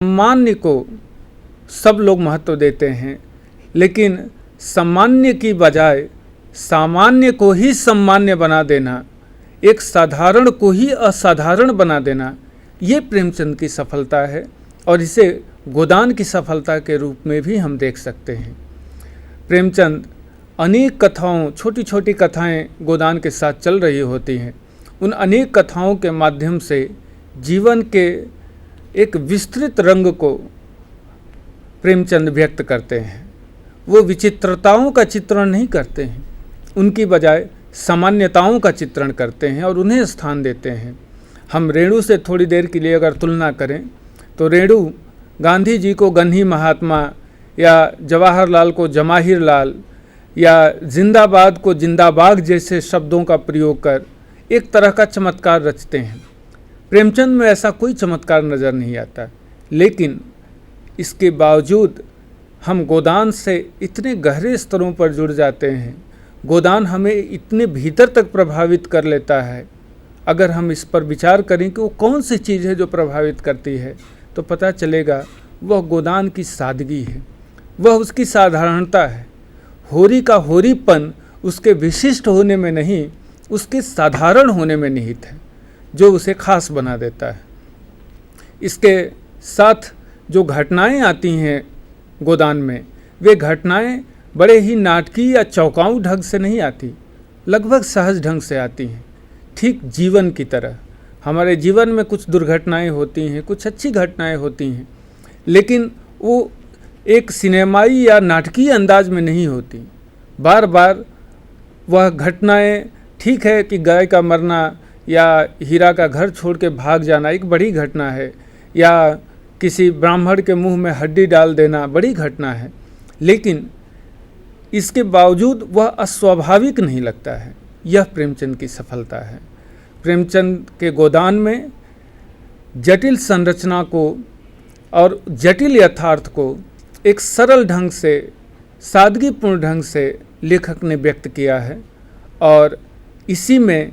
सामान्य को सब लोग महत्व देते हैं, लेकिन सामान्य की बजाय सामान्य को ही सामान्य बना देना, एक साधारण को ही असाधारण बना देना, ये प्रेमचंद की सफलता है और इसे गोदान की सफलता के रूप में भी हम देख सकते हैं। प्रेमचंद अनेक कथाओं, छोटी छोटी कथाएं गोदान के साथ चल रही होती हैं। उन अनेक कथाओं के माध्यम से जीवन के एक विस्तृत रंग को प्रेमचंद व्यक्त करते हैं। वो विचित्रताओं का चित्रण नहीं करते हैं, उनकी बजाय सामान्यताओं का चित्रण करते हैं और उन्हें स्थान देते हैं। हम रेणु से थोड़ी देर के लिए अगर तुलना करें तो रेणु गांधी जी को गन्ही महात्मा या जवाहरलाल को जमाहिर लाल या जिंदाबाद को जिंदाबाग जैसे शब्दों का प्रयोग कर एक तरह का चमत्कार रचते हैं। प्रेमचंद में ऐसा कोई चमत्कार नज़र नहीं आता, लेकिन इसके बावजूद हम गोदान से इतने गहरे स्तरों पर जुड़ जाते हैं, गोदान हमें इतने भीतर तक प्रभावित कर लेता है। अगर हम इस पर विचार करें कि वो कौन सी चीज़ है जो प्रभावित करती है, तो पता चलेगा वह गोदान की सादगी है, वह उसकी साधारणता है। होरी का होरीपन उसके विशिष्ट होने में नहीं, उसके साधारण होने में निहित है, जो उसे खास बना देता है। इसके साथ जो घटनाएं आती हैं गोदान में, वे घटनाएं बड़े ही नाटकीय या चौंकाऊ ढंग से नहीं आती, लगभग सहज ढंग से आती हैं, ठीक जीवन की तरह। हमारे जीवन में कुछ दुर्घटनाएं होती हैं, कुछ अच्छी घटनाएं होती हैं, लेकिन वो एक सिनेमाई या नाटकीय अंदाज में नहीं होती। बार बार वह घटनाएं, ठीक है कि गाय का मरना या हीरा का घर छोड़ के भाग जाना एक बड़ी घटना है, या किसी ब्राह्मण के मुंह में हड्डी डाल देना बड़ी घटना है, लेकिन इसके बावजूद वह अस्वाभाविक नहीं लगता है। यह प्रेमचंद की सफलता है। प्रेमचंद के गोदान में जटिल संरचना को और जटिल यथार्थ को एक सरल ढंग से, सादगीपूर्ण ढंग से लेखक ने व्यक्त किया है और इसी में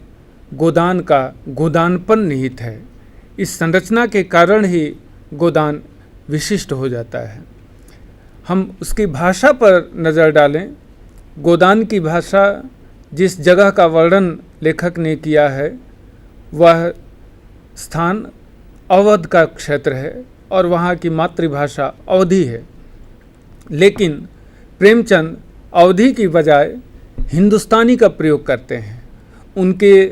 गोदान का गोदानपन निहित है। इस संरचना के कारण ही गोदान विशिष्ट हो जाता है। हम उसकी भाषा पर नज़र डालें। गोदान की भाषा, जिस जगह का वर्णन लेखक ने किया है, वह स्थान अवध का क्षेत्र है और वहाँ की मातृभाषा अवधी है, लेकिन प्रेमचंद अवधी की बजाय हिंदुस्तानी का प्रयोग करते हैं। उनके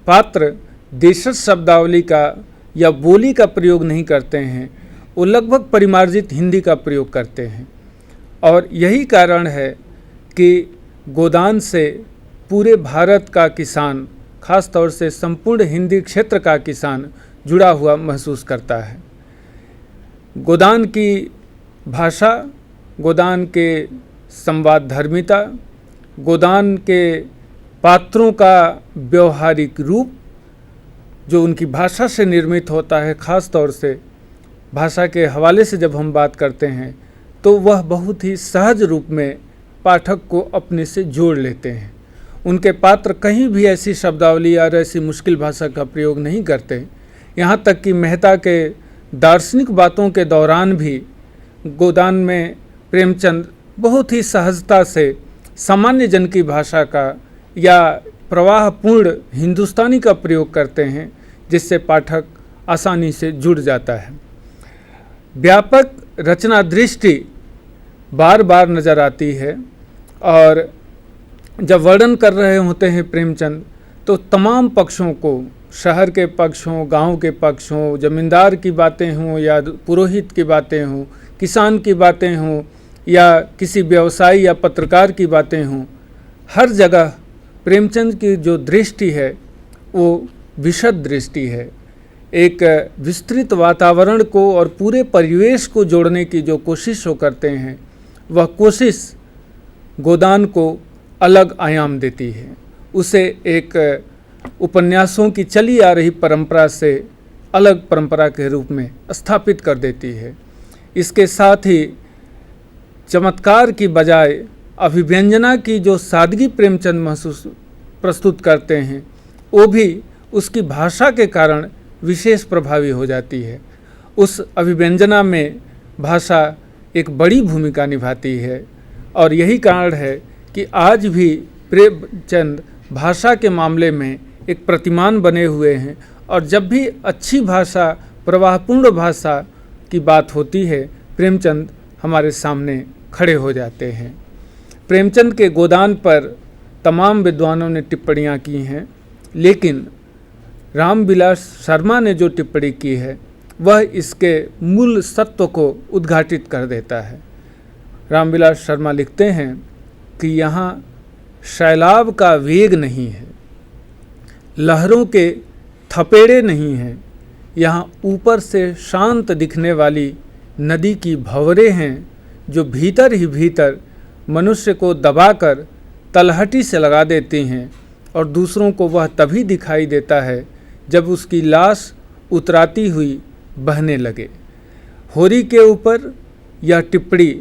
पात्र देशज शब्दावली का या बोली का प्रयोग नहीं करते हैं, वो लगभग परिमार्जित हिंदी का प्रयोग करते हैं। और यही कारण है कि गोदान से पूरे भारत का किसान, खास तौर से संपूर्ण हिंदी क्षेत्र का किसान जुड़ा हुआ महसूस करता है। गोदान की भाषा, गोदान के संवाद धर्मिता, गोदान के पात्रों का व्यवहारिक रूप जो उनकी भाषा से निर्मित होता है, ख़ास तौर से भाषा के हवाले से जब हम बात करते हैं तो वह बहुत ही सहज रूप में पाठक को अपने से जोड़ लेते हैं। उनके पात्र कहीं भी ऐसी शब्दावली या ऐसी मुश्किल भाषा का प्रयोग नहीं करते। यहाँ तक कि मेहता के दार्शनिक बातों के दौरान भी गोदान में प्रेमचंद बहुत ही सहजता से सामान्य जन की भाषा का या प्रवाहपूर्ण हिंदुस्तानी का प्रयोग करते हैं, जिससे पाठक आसानी से जुड़ जाता है। व्यापक रचना दृष्टि बार बार नज़र आती है और जब वर्णन कर रहे होते हैं प्रेमचंद तो तमाम पक्षों को, शहर के पक्ष हों, गाँव के पक्ष हों, जमींदार की बातें हों या पुरोहित की बातें हों, किसान की बातें हों या किसी व्यवसायी या पत्रकार की बातें हों, हर जगह प्रेमचंद की जो दृष्टि है वो विशद दृष्टि है। एक विस्तृत वातावरण को और पूरे परिवेश को जोड़ने की जो कोशिश वो करते हैं, वह कोशिश गोदान को अलग आयाम देती है, उसे एक उपन्यासों की चली आ रही परंपरा से अलग परंपरा के रूप में स्थापित कर देती है। इसके साथ ही चमत्कार की बजाय अभिव्यंजना की जो सादगी प्रेमचंद प्रस्तुत करते हैं, वो भी उसकी भाषा के कारण विशेष प्रभावी हो जाती है उस अभिव्यंजना में भाषा एक बड़ी भूमिका निभाती है। और यही कारण है कि आज भी प्रेमचंद भाषा के मामले में एक प्रतिमान बने हुए हैं। और जब भी अच्छी भाषा, प्रवाहपूर्ण भाषा की बात होती है, प्रेमचंद हमारे सामने खड़े हो जाते हैं। प्रेमचंद के गोदान पर तमाम विद्वानों ने टिप्पणियाँ की हैं, लेकिन रामविलास शर्मा ने जो टिप्पणी की है वह इसके मूल सत्व को उद्घाटित कर देता है। रामविलास शर्मा लिखते हैं कि यहाँ सैलाब का वेग नहीं है, लहरों के थपेड़े नहीं हैं, यहाँ ऊपर से शांत दिखने वाली नदी की भंवरें हैं जो भीतर ही भीतर मनुष्य को दबाकर तलहटी से लगा देती हैं, और दूसरों को वह तभी दिखाई देता है जब उसकी लाश उतराती हुई बहने लगे। होरी के ऊपर यह टिप्पणी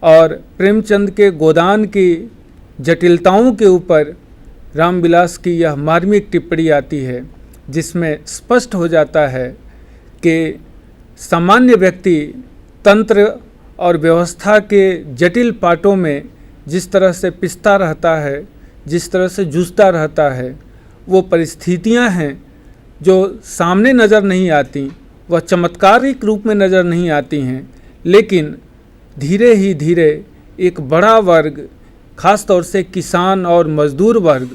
और प्रेमचंद के गोदान की जटिलताओं के ऊपर रामविलास की यह मार्मिक टिप्पणी आती है, जिसमें स्पष्ट हो जाता है कि सामान्य व्यक्ति तंत्र और व्यवस्था के जटिल पाटों में जिस तरह से पिसता रहता है, जिस तरह से जूझता रहता है, वो परिस्थितियां हैं जो सामने नज़र नहीं आती, वह चमत्कारिक रूप में नज़र नहीं आती हैं, लेकिन धीरे ही धीरे एक बड़ा वर्ग, ख़ास तौर से किसान और मजदूर वर्ग,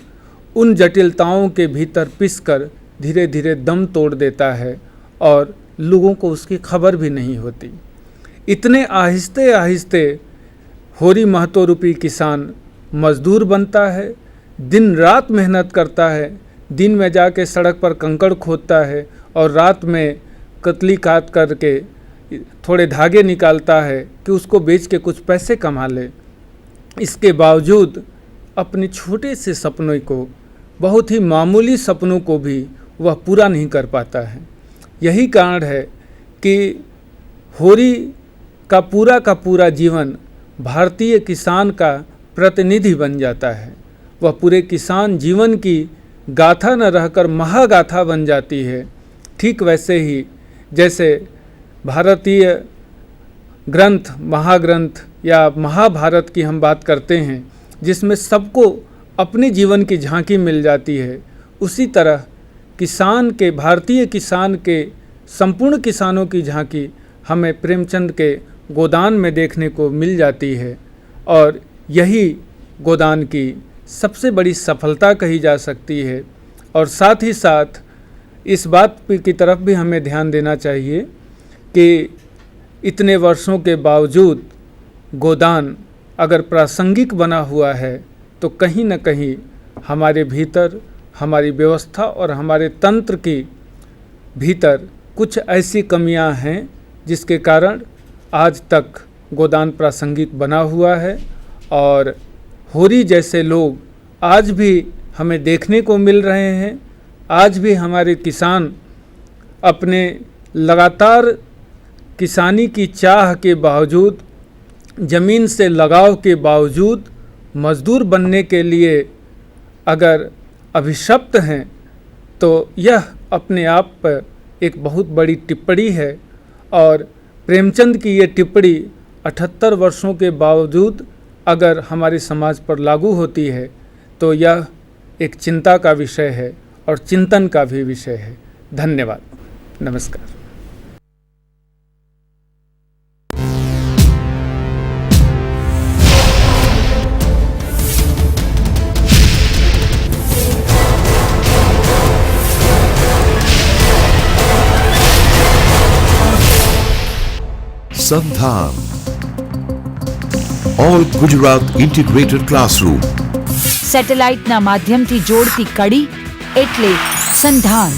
उन जटिलताओं के भीतर पिसकर धीरे धीरे दम तोड़ देता है और लोगों को उसकी खबर भी नहीं होती। इतने आहिस्ते आहिस्ते होरी महतो रूपी किसान मजदूर बनता है, दिन रात मेहनत करता है, दिन में जाके सड़क पर कंकड़ खोदता है और रात में कतली काट करके थोड़े धागे निकालता है कि उसको बेच के कुछ पैसे कमा ले। इसके बावजूद अपने छोटे से सपनों को, बहुत ही मामूली सपनों को भी वह पूरा नहीं कर पाता है। यही कारण है कि होरी का पूरा जीवन भारतीय किसान का प्रतिनिधि बन जाता है। वह पूरे किसान जीवन की गाथा न रहकर महागाथा बन जाती है। ठीक वैसे ही जैसे भारतीय ग्रंथ, महाग्रंथ या महाभारत की हम बात करते हैं, जिसमें सबको अपने जीवन की झांकी मिल जाती है, उसी तरह किसान के, भारतीय किसान के, संपूर्ण किसानों की झांकी हमें प्रेमचंद के गोदान में देखने को मिल जाती है। और यही गोदान की सबसे बड़ी सफलता कही जा सकती है। और साथ ही साथ इस बात की तरफ भी हमें ध्यान देना चाहिए कि इतने वर्षों के बावजूद गोदान अगर प्रासंगिक बना हुआ है तो कहीं न कहीं हमारे भीतर, हमारी व्यवस्था और हमारे तंत्र की भीतर कुछ ऐसी कमियां हैं जिसके कारण आज तक गोदान प्रासंगिक बना हुआ है। और होरी जैसे लोग आज भी हमें देखने को मिल रहे हैं। आज भी हमारे किसान अपने लगातार किसानी की चाह के बावजूद, ज़मीन से लगाव के बावजूद मज़दूर बनने के लिए अगर अभिशप्त हैं तो यह अपने आप पर एक बहुत बड़ी टिप्पणी है। और प्रेमचंद की ये टिप्पणी 78 वर्षों के बावजूद अगर हमारे समाज पर लागू होती है तो यह एक चिंता का विषय है और चिंतन का भी विषय है। धन्यवाद। नमस्कार। સંધાન ઓલ ગુજરાત ઇન્ટિગ્રેટેડ ક્લાસરૂમ સેટેલાઇટના માધ્યમથી જોડતી કડી એટલે સંધાન।